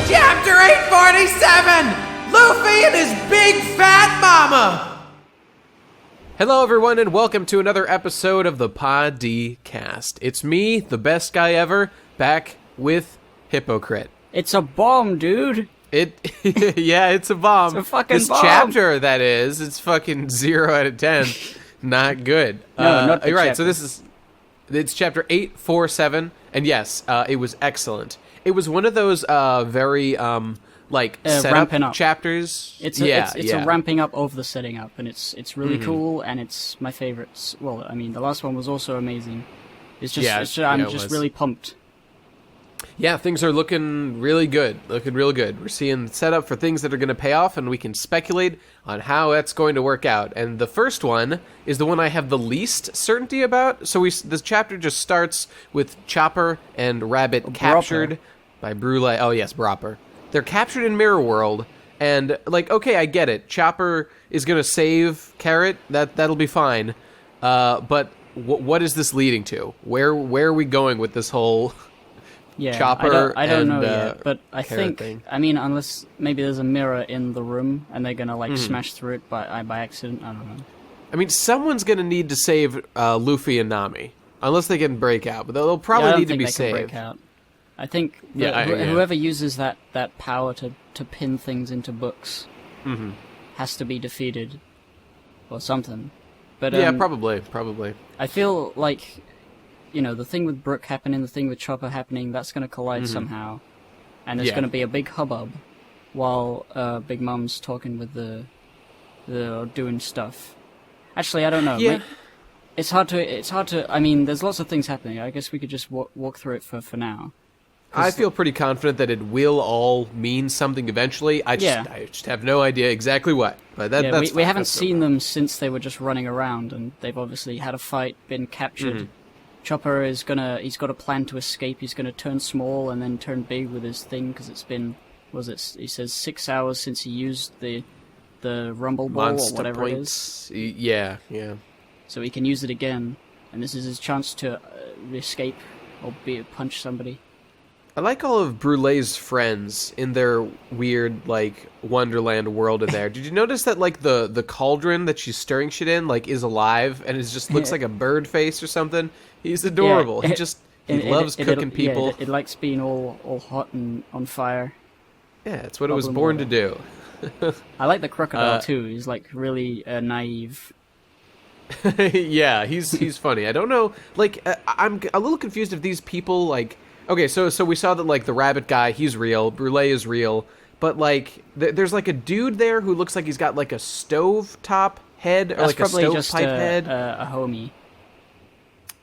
Chapter 847! Luffy and his big fat mama! Hello everyone and welcome to another episode of the Podcast. It's me, the best guy ever, back with Hippocrit. It's a bomb, dude! Yeah, it's a bomb. It's a fucking this bomb! chapter, that is, it's fucking 0 out of 10. Not good. No, not the You're right, chapter. so it's chapter 847, and yes, it was excellent. It was one of those very setup ramping up chapters. It's a ramping up of the setting up, and it's really cool, and it's my favorites. Well, I mean, the last one was also amazing. I'm just really pumped. Yeah, things are looking really good. We're seeing setup for things that are going to pay off, and we can speculate on how that's going to work out. And the first one is the one I have the least certainty about. So this chapter just starts with Chopper and Rabbit captured by Brule. Oh yes, Bropper. They're captured in Mirror World, and okay, I get it. Chopper is going to save Carrot. That'll be fine. But what is this leading to? Where are we going with this whole? Yeah, Chopper I don't know and, yet, but I think thing. I mean, unless maybe there's a mirror in the room and they're gonna smash through it by accident. I don't know. I mean, someone's gonna need to save Luffy and Nami, unless they can break out. But they'll probably need to be saved. Can break out. I think whoever uses that power to pin things into books has to be defeated or something. But yeah, probably. I feel like, you know, the thing with Brook happening, the thing with Chopper happening, that's going to collide somehow. And there's going to be a big hubbub while Big Mom's talking with the doing stuff. Actually, I don't know. Yeah. It's hard to, I mean, there's lots of things happening. I guess we could just walk through it for now. I feel pretty confident that it will all mean something eventually. I just have no idea exactly what. But that's we haven't seen them since they were just running around, and they've obviously had a fight, been captured. Chopper he's got a plan to escape. He's gonna turn small and then turn big with his thing, because it's been, he says 6 hours since he used the rumble ball Monster or whatever points. it is. Yeah. So he can use it again, and this is his chance to escape or punch somebody. I like all of Brulee's friends in their weird, Wonderland world in there. Did you notice that, the cauldron that she's stirring shit in, is alive, and it just looks like a bird face or something? He's adorable. Yeah, he loves cooking people. Yeah, it likes being all hot and on fire. Yeah, it's what it was born to do. I like the crocodile, too. He's, really naive. Yeah, he's funny. I don't know, I'm a little confused if these people, okay, so we saw that, the rabbit guy, he's real, Brule is real, but, there's, a dude there who looks like he's got, a stove top head, or, That's a stove just pipe head. a homie.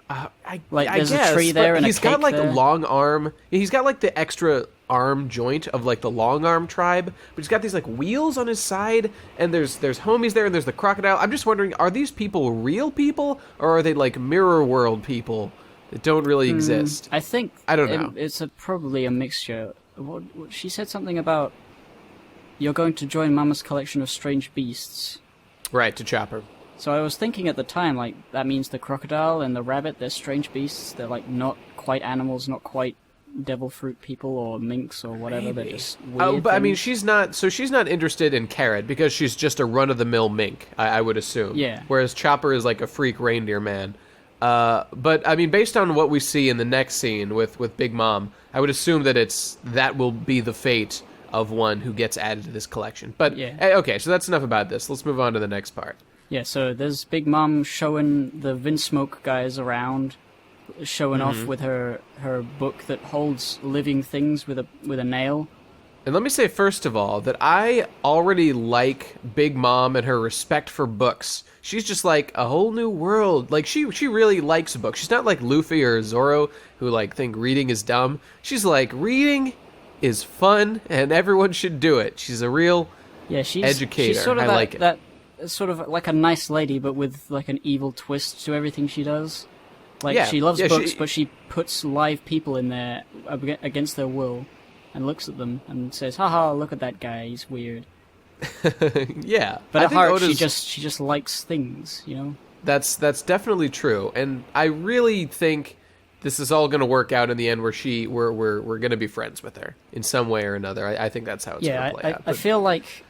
I there's guess, a tree there and he's a cake got, there. a long arm. He's got, the extra arm joint of, the long arm tribe, but he's got these, wheels on his side, and there's homies there, and there's the crocodile. I'm just wondering, are these people real people, or are they, Mirror World people that don't really exist? I think I don't know. It's probably a mixture. What she said something about you're going to join Mama's collection of strange beasts. Right, to Chopper. So I was thinking at the time, that means the crocodile and the rabbit, they're strange beasts. They're, not quite animals, not quite devil fruit people or minks or whatever. Maybe. They're just weird but I mean, things. she's not interested in Carrot because she's just a run-of-the-mill mink, I would assume. Yeah. Whereas Chopper is a freak reindeer man. But, I mean, based on what we see in the next scene with Big Mom, I would assume that will be the fate of one who gets added to this collection. But, okay, so that's enough about this. Let's move on to the next part. Yeah, so there's Big Mom showing the Vinsmoke guys around, showing off with her book that holds living things with a nail. And let me say, first of all, that I already like Big Mom and her respect for books. She's just a whole new world. She really likes books. She's not like Luffy or Zoro, who, think reading is dumb. She's reading is fun, and everyone should do it. She's a real educator. She's sort of I like it. That sort of like a nice lady, but with, an evil twist to everything she does. She loves books, but she puts live people in there against their will. And looks at them and says, "Haha, look at that guy. He's weird." Yeah, but at heart, she just likes things, you know. That's definitely true, and I really think this is all going to work out in the end where we're going to be friends with her in some way or another. I think that's how it's going to play out. I feel like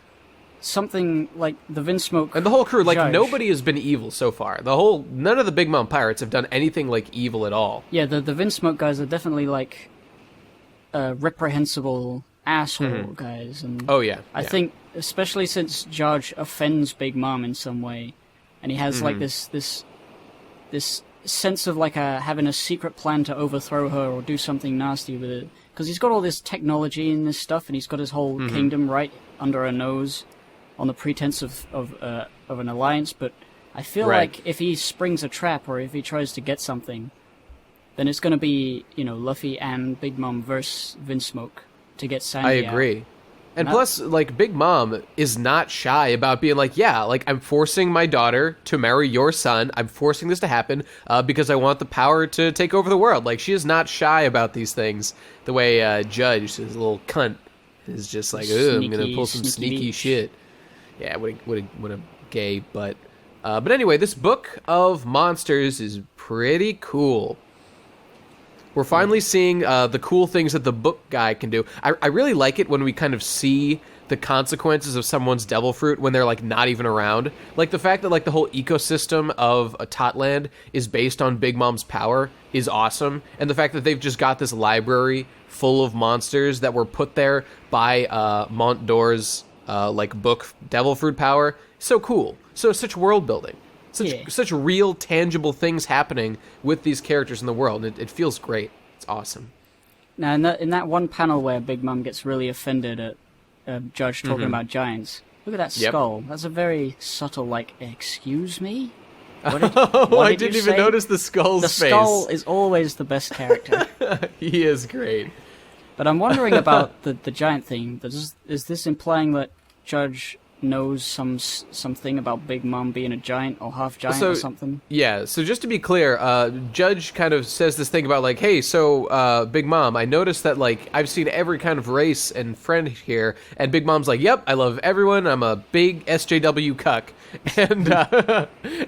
something like the Vinsmoke and the whole crew, like judge. Nobody has been evil so far. None of the Big Mom pirates have done anything like evil at all. Yeah, the Vinsmoke guys are definitely like reprehensible asshole guys, and I think especially since Judge offends Big Mom in some way, and he has like this sense of like having a secret plan to overthrow her or do something nasty with it, because he's got all this technology and this stuff, and he's got his whole kingdom right under her nose on the pretense of an alliance. But I feel like if he springs a trap or if he tries to get something, then it's going to be, Luffy and Big Mom versus Vinsmoke to get Sandy I agree. out. And plus, like, Big Mom is not shy about being like, yeah, like, I'm forcing my daughter to marry your son. I'm forcing this to happen because I want the power to take over the world. Like, she is not shy about these things the way Judge, his little cunt, is just like, I'm going to pull some sneaky shit. Yeah, what a gay butt. But anyway, this book of monsters is pretty cool. We're finally seeing the cool things that the book guy can do. I really like it when we kind of see the consequences of someone's devil fruit when they're, like, not even around. Like, the fact that, like, the whole ecosystem of Totland is based on Big Mom's power is awesome. And the fact that they've just got this library full of monsters that were put there by Mont d'Or's, book devil fruit power, so cool. So such world building. Such real, tangible things happening with these characters in the world. It feels great. It's awesome. Now, in that one panel where Big Mom gets really offended at Judge talking about giants, look at that skull. That's a very subtle, like, excuse me? What did I didn't even notice the skull's face. The skull is always the best character. He is great. But I'm wondering about the giant thing. Is this implying that Judge knows something about Big Mom being a giant or half giant or something? Yeah, so just to be clear, Judge kind of says this thing about, like, hey, so, Big Mom, I noticed that, like, I've seen every kind of race and friend here, and Big Mom's like, yep, I love everyone, I'm a big SJW cuck.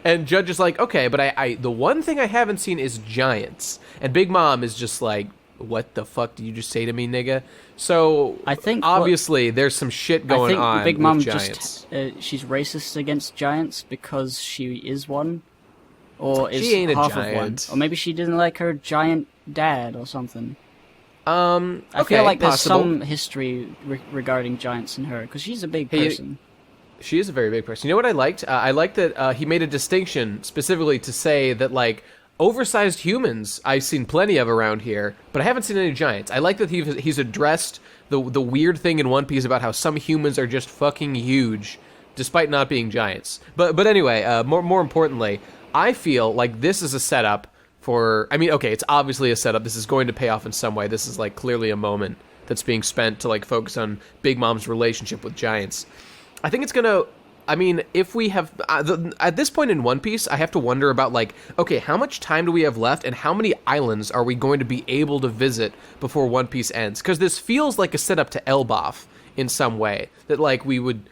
And Judge is like, okay, but I the one thing I haven't seen is giants. And Big Mom is just like, what the fuck did you just say to me, nigga? So I think obviously there's some shit going on. Big Mom with giants. she's racist against giants because she is one, or is she ain't half a giant. of one, or maybe she didn't like her giant dad or something. I feel like there's possible. some history regarding giants in her because she's a big person. She is a very big person. You know what I liked? I liked that he made a distinction specifically to say that, like, oversized humans I've seen plenty of around here, but I haven't seen any giants. I like that he's addressed the weird thing in One Piece about how some humans are just fucking huge, despite not being giants. But anyway, more importantly, I feel like this is a setup for... I mean, okay, it's obviously a setup. This is going to pay off in some way. This is, like, clearly a moment that's being spent to, like, focus on Big Mom's relationship with giants. I think it's gonna... I mean, if we have... at this point in One Piece, I have to wonder about, like, okay, how much time do we have left, and how many islands are we going to be able to visit before One Piece ends? Because this feels like a setup to Elbaf in some way. That, like, we would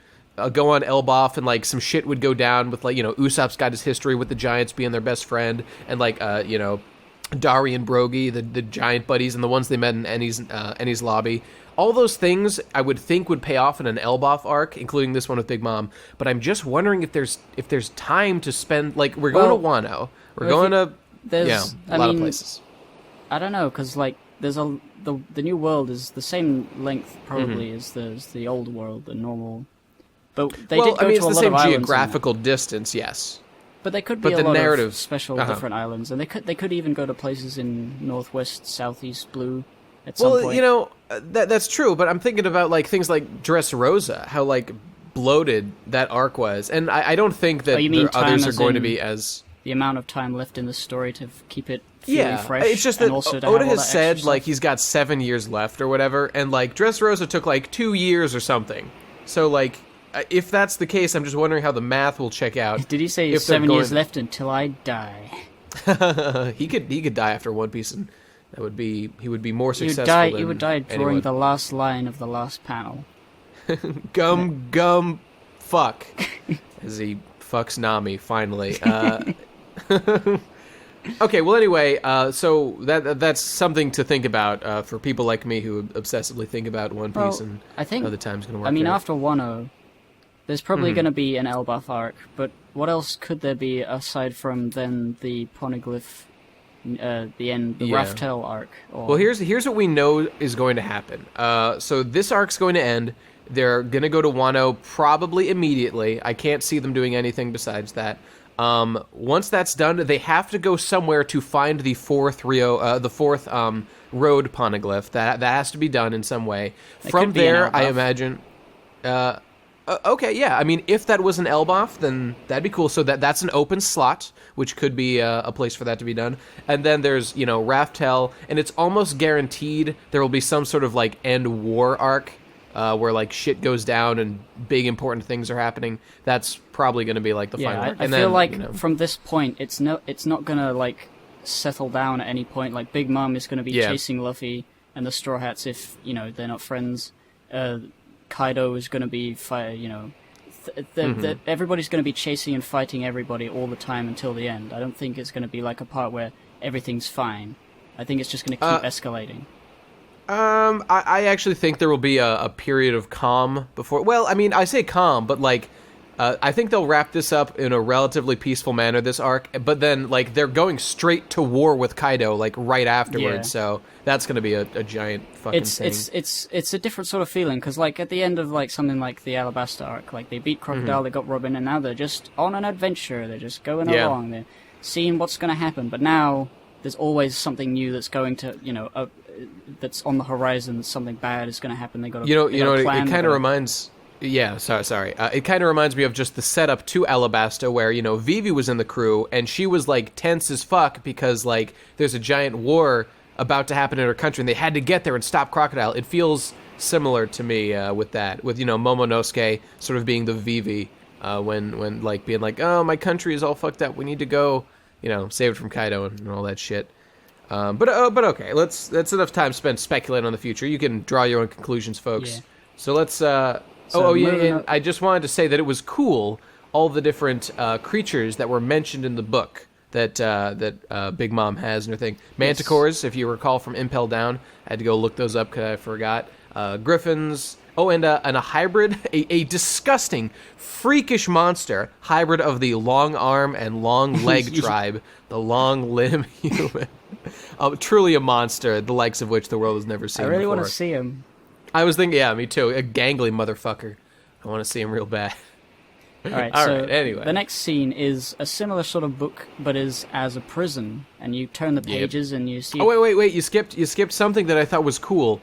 go on Elbaf, and, like, some shit would go down with, like, Usopp's got his history with the giants being their best friend, and, like, Dari and Brogy, the giant buddies, and the ones they met in Ennie's lobby. All those things I would think would pay off in an Elbaf arc, including this one with Big Mom. But I'm just wondering if there's time to spend. Like, we're going to Wano, we're going to a lot of places. I don't know, because, like, there's the new world is the same length probably as the old world, the normal. But they did go to a lot of islands. It's the same geographical distance, yes. But they could be a lot of special different islands, and they could even go to places in Northwest, Southeast Blue. At some point. That's true, but I'm thinking about, like, things like Dressrosa, how, like, bloated that arc was, and I don't think that the others are going to be as... The amount of time left in the story to keep it feeling fresh. It's just that Oda has said, like, he's got 7 years left or whatever, and, like, Dressrosa took, like, 2 years or something. So, like, if that's the case, I'm just wondering how the math will check out. Did he say 7 years left until I die? He could die after One Piece, and he would be more successful. He would die drawing the last line of the last panel. Gum fuck, as he fucks Nami finally. Okay, well, anyway, so that's something to think about for people like me who obsessively think about One Piece and I think, how the time's going to work I mean, out. after 1.0, there's probably going to be an Elbaf arc, but what else could there be aside from then the Poneglyph, the end, the Yeah. Raftel arc? Or... Well, here's what we know is going to happen. So this arc's going to end. They're going to go to Wano probably immediately. I can't see them doing anything besides that. Once that's done, they have to go somewhere to find the fourth road poneglyph. That has to be done in some way. It From could be an there, I Elbaf. imagine. Okay, yeah. I mean, if that was an Elbaf, then that'd be cool. So that's an open slot, which could be a place for that to be done. And then there's, Raftel, and it's almost guaranteed there will be some sort of, like, end war arc where, like, shit goes down and big important things are happening. That's probably going to be, like, the final arc. I And feel then, like from this point, it's not gonna, like, settle down at any point. Like, Big Mom is gonna be Yeah. chasing Luffy and the Straw Hats if, they're not friends. Kaido is going to be everybody's going to be chasing and fighting everybody all the time until the end. I don't think it's going to be like a part where everything's fine. I think it's just going to keep escalating. I actually think there will be a period of calm before. Well, I mean, I say calm, but like, I think they'll wrap this up in a relatively peaceful manner, this arc. But then, like, they're going straight to war with Kaido, like right afterwards. Yeah. So that's going to be a giant fucking thing. It's a different sort of feeling because like at the end of like something like the Alabasta arc, like they beat Crocodile, they got Robin, and now they're just on an adventure. They're just going along. They're seeing what's going to happen. But now there's always something new that's going to that's on the horizon. Something bad is going to happen. They got It kind of reminds. Yeah, sorry. It kind of reminds me of just the setup to Alabasta, where Vivi was in the crew and she was like tense as fuck because like there's a giant war about to happen in her country and they had to get there and stop Crocodile. It feels similar to me with that, with Momonosuke sort of being the Vivi when like being like, oh, my country is all fucked up. We need to go, save it from Kaido and all that shit. But okay, that's enough time spent speculating on the future. You can draw your own conclusions, folks. Yeah. So let's. And I just wanted to say that it was cool, all the different creatures that were mentioned in the book that Big Mom has and everything. Manticores, if you recall from Impel Down, I had to go look those up because I forgot. Griffins. Oh, and a hybrid, a disgusting, freakish monster, hybrid of the long arm and long leg tribe, the long limb human. Truly a monster, the likes of which the world has never seen I really before. want to see him. I was thinking, yeah, me too. A gangly motherfucker. I want to see him real bad. All right. Anyway. The next scene is a similar sort of book, but is as a prison, and you turn the pages and you see. Oh wait! You skipped something that I thought was cool.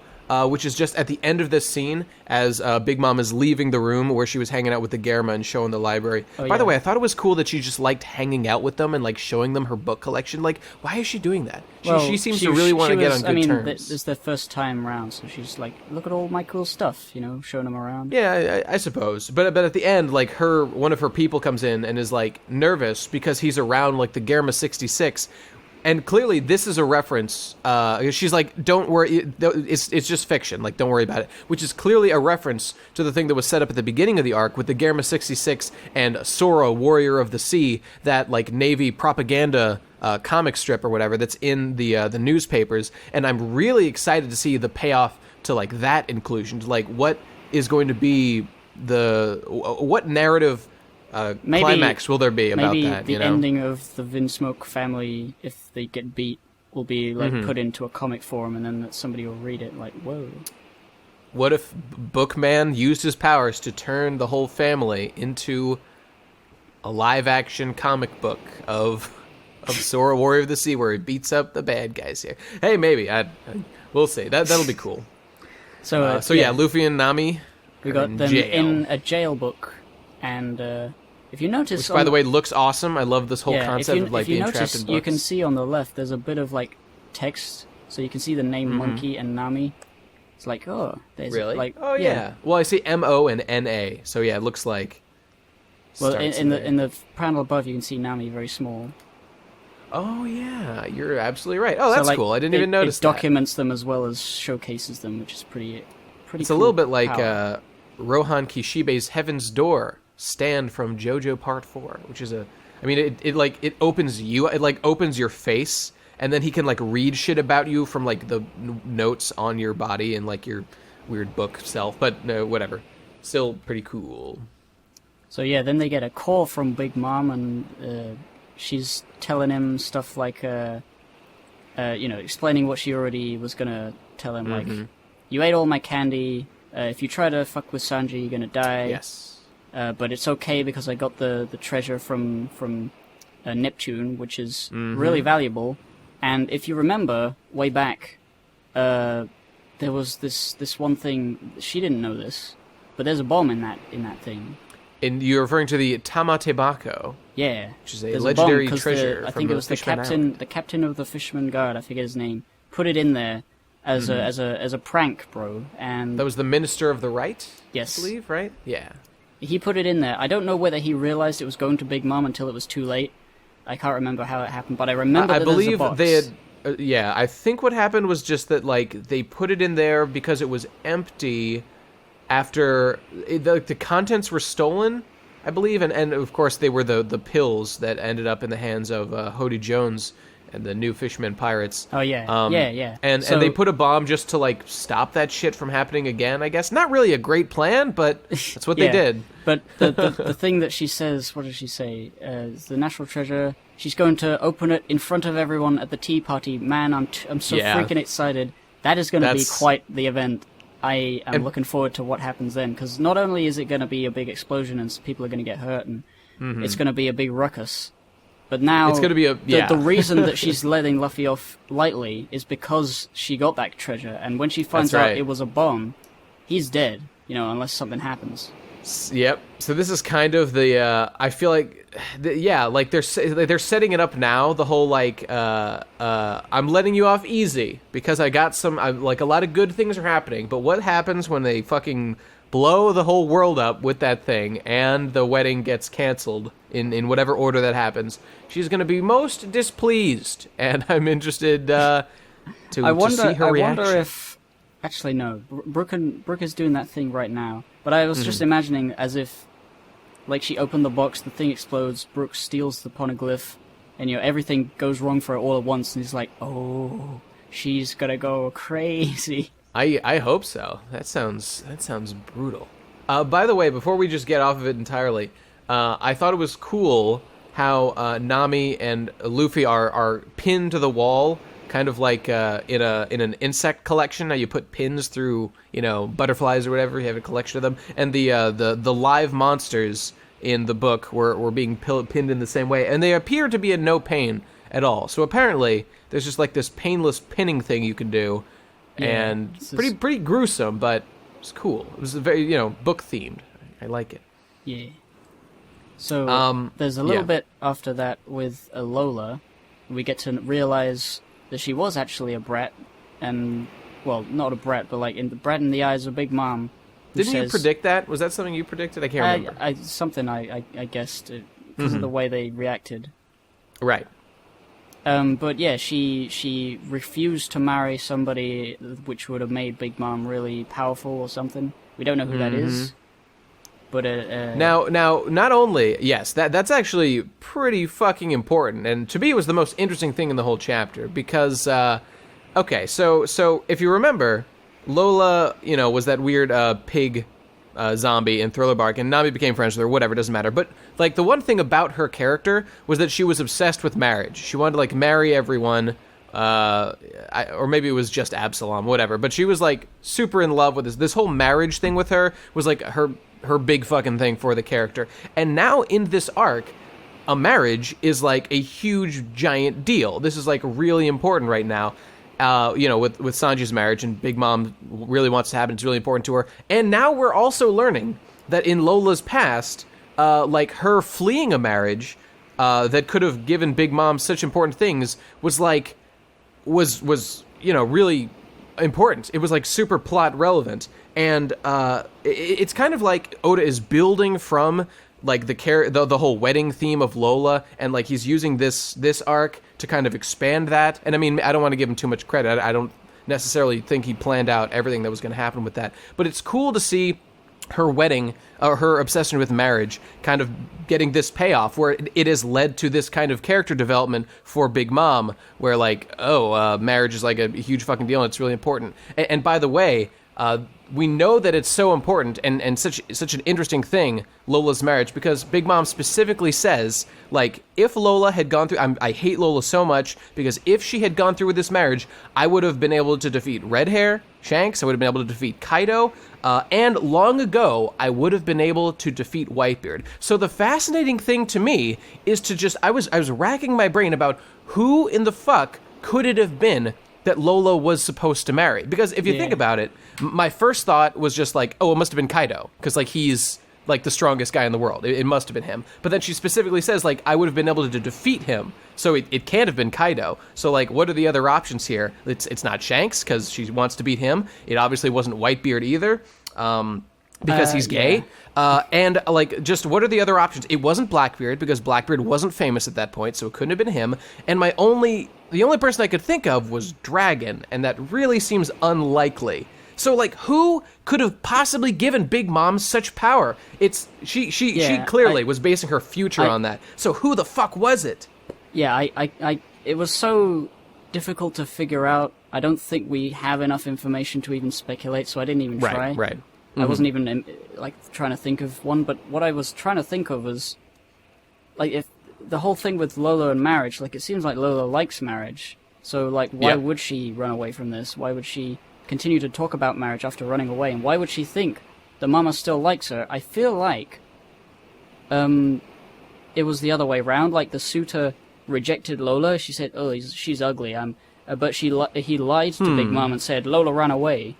Which is just at the end of this scene, as Big Mom is leaving the room where she was hanging out with the Germa and showing the library. By the way, I thought it was cool that she just liked hanging out with them and like showing them her book collection. Like, why is she doing that? She seems to really want to get on good terms. This is their first time around, so she's like, look at all my cool stuff, showing them around. Yeah, I suppose. But at the end, like one of her people comes in and is like nervous because he's around like the Germa 66. And clearly, this is a reference. She's like, "Don't worry, it's just fiction. Like, don't worry about it." Which is clearly a reference to the thing that was set up at the beginning of the arc with the Germa 66 and Sora, Warrior of the Sea, that like Navy propaganda comic strip or whatever that's in the newspapers. And I'm really excited to see the payoff to like that inclusion. To, like, what is going to be what narrative climax will there be about that? Maybe the ending of the Vinsmoke family, if they get beat, will be like put into a comic form, and then somebody will read it. Like, whoa! What if Bookman used his powers to turn the whole family into a live-action comic book of Sora, Warrior of the Sea, where he beats up the bad guys here? Hey, maybe we'll see. That'll be cool. So yeah, Luffy and Nami. We got them in a jail book, and. If you notice, which by the way looks awesome. I love this whole concept of like being trapped in books. You can see on the left there's a bit of like text, so you can see the name Monkey and Nami. It's like, oh, there's really like, oh yeah. Well, I see M-O and N-A, so yeah, it looks like. Well, in the panel above, you can see Nami very small. Oh yeah, you're absolutely right. Oh, that's cool. I didn't even notice that. It documents them as well as showcases them, which is pretty. It's cool a little bit like Rohan Kishibe's Heaven's Door stand from JoJo Part 4, which is I mean, it opens you, it like opens your face, and then he can like read shit about you from like the notes on your body and like your weird book self. But no, whatever, still pretty cool. So yeah, then they get a call from Big Mom, and she's telling him stuff like, explaining what she already was gonna tell him, like, you ate all my candy. If you try to fuck with Sanji, you're gonna die. Yes. But it's okay because I got the treasure from Neptune, which is really valuable. And if you remember way back, there was this one thing, she didn't know this, but there's a bomb in that thing. And you're referring to the Tamatebako. Yeah, which is a legendary treasure. I think it was the captain of the Fisherman Guard. I forget his name. Put it in there as a prank, bro. And that was the Minister of the Right. Yes, I believe, right? Yeah. He put it in there. I don't know whether he realized it was going to Big Mom until it was too late. I can't remember how it happened, but I remember. I believe they had. I think what happened was just that like they put it in there because it was empty. After the contents were stolen, I believe, and of course they were the pills that ended up in the hands of Hody Jones and the new Fisherman Pirates. Oh yeah, yeah. And they put a bomb just to like stop that shit from happening again. I guess not really a great plan, but that's what they did. But the thing that she says, what does she say? The national treasure. She's going to open it in front of everyone at the tea party. Man, I'm so freaking excited. That is going to be quite the event. I am looking forward to what happens then, because not only is it going to be a big explosion and people are going to get hurt, and it's going to be a big ruckus, but now it's going to be the reason that she's letting Luffy off lightly is because she got that treasure, and when she finds out it was a bomb, he's dead, unless something happens. Yep. So this is kind of the I feel like like they're setting it up now, the whole like I'm letting you off easy because I got like a lot of good things are happening, but what happens when they fucking blow the whole world up with that thing and the wedding gets canceled in whatever order that happens? She's going to be most displeased, and I'm interested to see her reaction. I wonder if actually no, Brooke is doing that thing right now. But I was just imagining as if, like, she opened the box, the thing explodes, Brooke steals the poneglyph, and, everything goes wrong for her all at once, and he's like, oh, she's gonna go crazy. I hope so. That sounds brutal. By the way, before we just get off of it entirely, I thought it was cool how Nami and Luffy are pinned to the wall, kind of like in an insect collection. How you put pins through, butterflies or whatever. You have a collection of them, and the live monsters in the book were being pinned in the same way, and they appear to be in no pain at all. So apparently, there's just like this painless pinning thing you can do, and pretty gruesome, but it's cool. It was very book themed. I like it. Yeah. So there's a little bit after that with Lola. We get to realize that she was actually a brat, and, well, not a brat, but like the brat in the eyes of Big Mom. Didn't you predict that? Was that something you predicted? I can't remember. Something I guessed because of the way they reacted. Right. But yeah, she refused to marry somebody which would have made Big Mom really powerful or something. We don't know who that is. But now, not only that's actually pretty fucking important, and to me it was the most interesting thing in the whole chapter because, okay, so if you remember, Lola, was that weird pig zombie in Thriller Bark, and Nami became friends with her. Whatever, doesn't matter. But like the one thing about her character was that she was obsessed with marriage. She wanted to like marry everyone. Or maybe it was just Absalom, whatever. But she was like super in love with this whole marriage thing with her was like her big fucking thing for the character. And now in this arc, a marriage is like a huge giant deal. This is like really important right now. With Sanji's marriage, and Big Mom really wants to happen. It's really important to her. And now we're also learning that in Lola's past, like her fleeing a marriage that could have given Big Mom such important things was really important. It was like super plot relevant, and it's kind of like Oda is building from like the whole wedding theme of Lola, and like he's using this arc to kind of expand that. And I mean, I don't want to give him too much credit. I don't necessarily think he planned out everything that was going to happen with that, but it's cool to see her wedding, or her obsession with marriage, kind of getting this payoff where it has led to this kind of character development for Big Mom, where like, marriage is like a huge fucking deal and it's really important. And by the way, we know that it's so important and such an interesting thing, Lola's marriage, because Big Mom specifically says, like, if Lola had gone through, I hate Lola so much, because if she had gone through with this marriage, I would have been able to defeat Red Hair, Shanks, I would have been able to defeat Kaido, and long ago, I would have been able to defeat Whitebeard. So the fascinating thing to me is to just, I was racking my brain about who in the fuck could it have been that Lola was supposed to marry. Because if you think about it, my first thought was just like, oh, it must have been Kaido, because like he's like the strongest guy in the world. It must have been him. But then she specifically says, like, I would have been able to defeat him. So it can't have been Kaido. So like, what are the other options here? It's not Shanks, because she wants to beat him. It obviously wasn't Whitebeard either, because he's gay. Yeah. And like, just what are the other options? It wasn't Blackbeard, because Blackbeard wasn't famous at that point, so it couldn't have been him. And the only person I could think of was Dragon, and that really seems unlikely. So like, who could have possibly given Big Mom such power? She clearly was basing her future on that. So who the fuck was it? Yeah, it was so difficult to figure out. I don't think we have enough information to even speculate, so I didn't even try. Right. Mm-hmm. I wasn't even like trying to think of one, but what I was trying to think of was like, if the whole thing with Lola and marriage, like, it seems like Lola likes marriage. So like, why would she run away from this? Why would she continue to talk about marriage after running away? And why would she think the mama still likes her? I feel like it was the other way around. Like, the suitor rejected Lola. She said, oh, she's ugly. But he lied to Big Mom and said Lola ran away.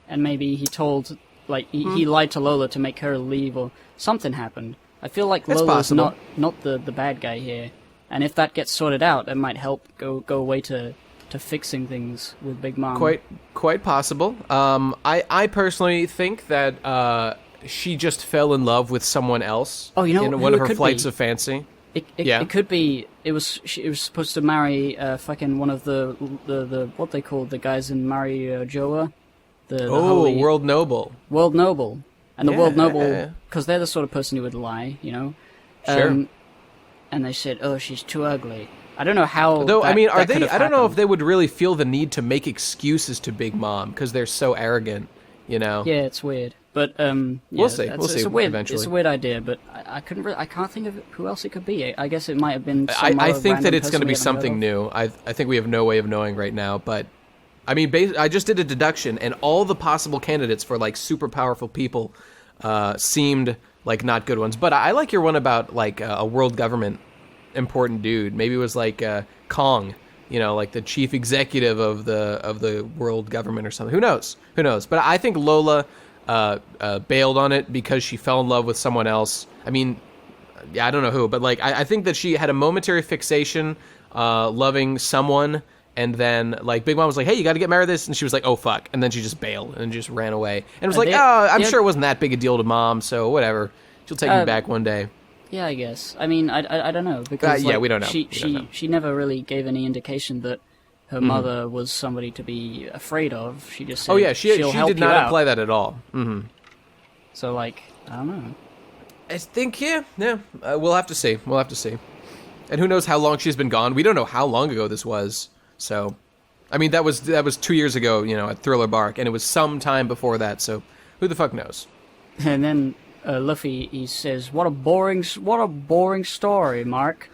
And maybe he told, like, he lied to Lola to make her leave, or something happened. I feel like Lola's not the bad guy here. And if that gets sorted out, it might help go away to fixing things with Big Mom. Quite possible. I personally think that she just fell in love with someone else. Oh, in one of her flights of fancy. It could be. It was supposed to marry fucking one of the what they called the guys in Joa. The holy World Noble. World Noble. And the World Noble, because they're the sort of person who would lie, you know? Sure. And they said, oh, she's too ugly. I don't know how. Though, I mean, I don't know happened. if they would really feel the need to make excuses to Big Mom, because they're so arrogant, you know? Yeah, it's weird. But, we'll see. We'll see eventually. It's a weird idea, but I can't think of who else it could be. I guess it might have been some I think that it's going to be something new. I think we have no way of knowing right now, but I mean, I just did a deduction, and all the possible candidates for like super powerful people seemed like not good ones. But I like your one about like a world government important dude. Maybe it was like Kong, you know, like the chief executive of the world government or something. Who knows? But I think Lola bailed on it because she fell in love with someone else. I mean, yeah, I don't know who, but like I think that she had a momentary fixation loving someone. And then, like, Big Mom was like, hey, you got to get married to this. And she was like, oh, fuck. And then she just bailed and just ran away. And it was like, I'm sure it wasn't that big a deal to Mom, so whatever. She'll take me back one day. Yeah, I guess. I mean, I don't know. Because, we don't know. She never really gave any indication that her mother was somebody to be afraid of. She just said, she did not imply that at all. Mm-hmm. So, like, I don't know. I think, we'll have to see. And who knows how long she's been gone. We don't know how long ago this was. So, I mean, that was 2 years ago, you know, at Thriller Bark, and it was some time before that, so who the fuck knows? And then Luffy, he says, what a boring story, Mark.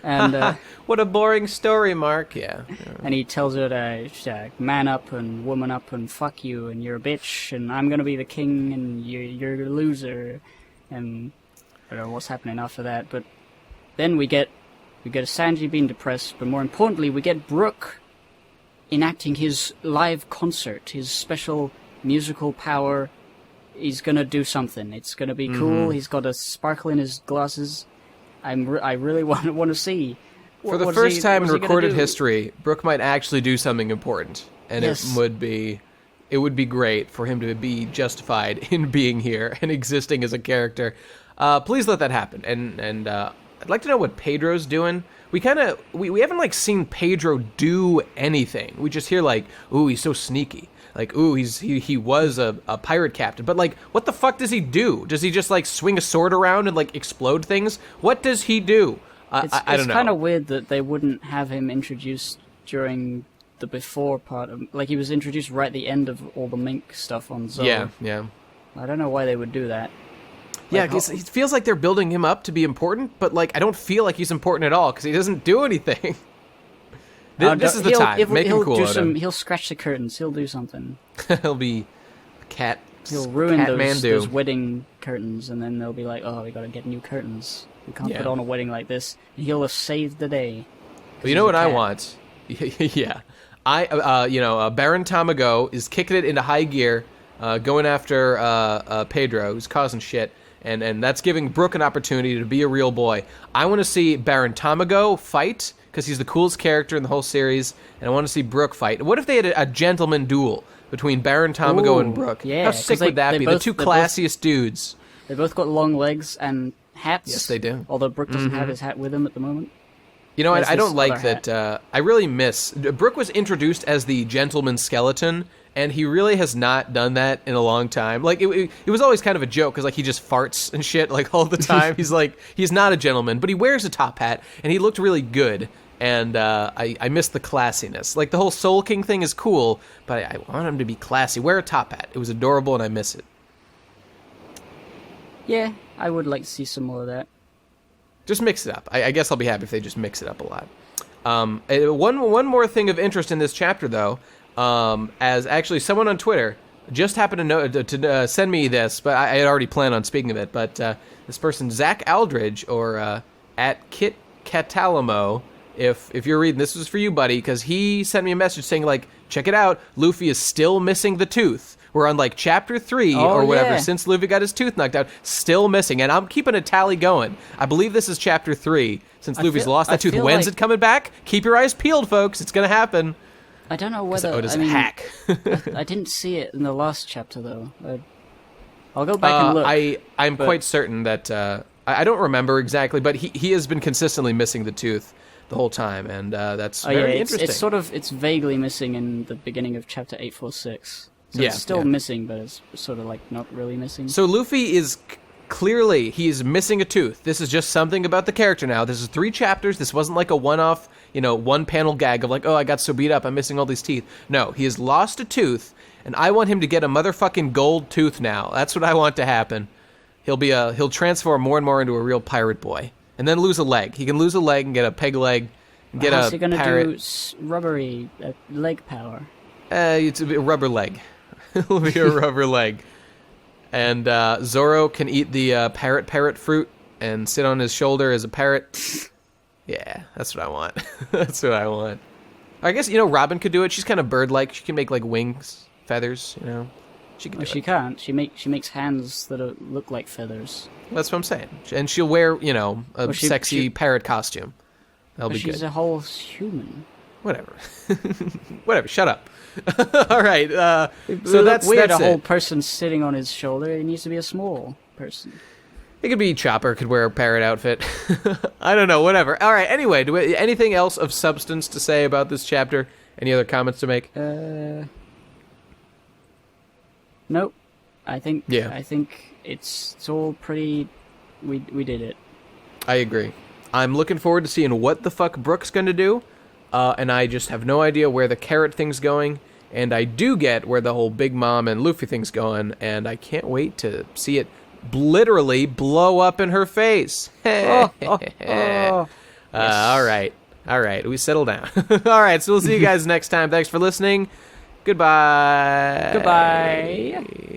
And what a boring story, Mark, yeah. And he tells her to man up and woman up and fuck you, and you're a bitch, and I'm gonna be the king, and you're a loser. And I don't know what's happening after that, but then we get Sanji being depressed, but more importantly, we get Brook enacting his live concert, his special musical power. He's gonna do something. It's gonna be cool. He's got a sparkle in his glasses. I really want to see. For the first time in recorded history, Brook might actually do something important, and it would be great for him to be justified in being here and existing as a character. Please let that happen, and I'd like to know what Pedro's doing. We haven't like seen Pedro do anything. We just hear like, ooh, he's so sneaky. like, ooh, he was a pirate captain. But, like, what the fuck does he do? Does he just, like, swing a sword around and, like, explode things? What does he do? I don't know. It's kind of weird that they wouldn't have him introduced during the before part of... Like, he was introduced right at the end of all the mink stuff on Zoro. Yeah. I don't know why they would do that. Yeah, it feels like they're building him up to be important, but, like, I don't feel like he's important at all, because he doesn't do anything. This is the time. Make him cool. He'll scratch the curtains. He'll do something. He'll be a cat. He'll ruin those wedding curtains, and then they'll be like, "Oh, we gotta get new curtains. We can't put on a wedding like this." And he'll have saved the day. Well, you know what I want? Yeah, Baron Tamago is kicking it into high gear, going after Pedro, who's causing shit. And that's giving Brook an opportunity to be a real boy. I want to see Baron Tamago fight, because he's the coolest character in the whole series, and I want to see Brook fight. What if they had a gentleman duel between Baron Tamago and Brook? Yeah, how sick would that be? The two classiest dudes. They both got long legs and hats. Yes, they do. Although Brook doesn't have his hat with him at the moment. You know, I don't like that. I really miss... Brook was introduced as the gentleman skeleton, and he really has not done that in a long time. Like, it was always kind of a joke, because, like, he just farts and shit, like, all the time. He's not a gentleman, but he wears a top hat, and he looked really good. And I miss the classiness. Like, the whole Soul King thing is cool, but I want him to be classy. Wear a top hat. It was adorable, and I miss it. Yeah, I would like to see some more of that. Just mix it up. I guess I'll be happy if they just mix it up a lot. One more thing of interest in this chapter, though, as actually someone on Twitter just happened to send me this, but I had already planned on speaking of it. But this person, Zach Aldridge, or at Kit Catalamo, if you're reading, this was for you, buddy, because he sent me a message saying, like, check it out, Luffy is still missing the tooth. We're on, like, chapter 3 or whatever, since Luffy got his tooth knocked out, still missing. And I'm keeping a tally going. I believe this is chapter 3, since Luffy's lost that tooth. When's it coming back? Keep your eyes peeled, folks. It's going to happen. I don't know whether... Oda's a hack. I didn't see it in the last chapter, though. I'll go back and look. I'm quite certain that... I don't remember exactly, but he has been consistently missing the tooth the whole time, and that's very interesting. It's vaguely missing in the beginning of chapter 846. So it's still missing, but it's sort of like not really missing. So Luffy is clearly, he's missing a tooth. This is just something about the character now. This is 3 chapters. This wasn't like a one-off, one panel gag of like, oh, I got so beat up, I'm missing all these teeth. No, he has lost a tooth, and I want him to get a motherfucking gold tooth now. That's what I want to happen. He'll transform more and more into a real pirate boy, and then lose a leg. He can lose a leg and get a peg leg, and get how's a he gonna parrot. do rubbery leg power? It's a rubber leg. It'll be a rubber leg. And Zoro can eat the parrot fruit and sit on his shoulder as a parrot. Yeah, that's what I want. That's what I want. I guess, Robin could do it. She's kind of bird-like. She can make, like, wings, feathers, She can do she it. Can't. She makes hands that look like feathers. That's what I'm saying. And she'll wear, a sexy parrot costume. That'll be good. She's a whole human. Whatever. Whatever, shut up. All right. So that's weird. A whole person sitting on his shoulder. It needs to be a small person. It could be Chopper. Could wear a parrot outfit. I don't know. Whatever. All right. Anyway, anything else of substance to say about this chapter? Any other comments to make? Nope. I think. Yeah. I think it's all pretty. We did it. I agree. I'm looking forward to seeing what the fuck Brook's going to do. And I just have no idea where the carrot thing's going, and I do get where the whole Big Mom and Luffy thing's going, and I can't wait to see it literally blow up in her face. Yes. All right, we settle down. All right, so we'll see you guys next time. Thanks for listening. Goodbye. Goodbye.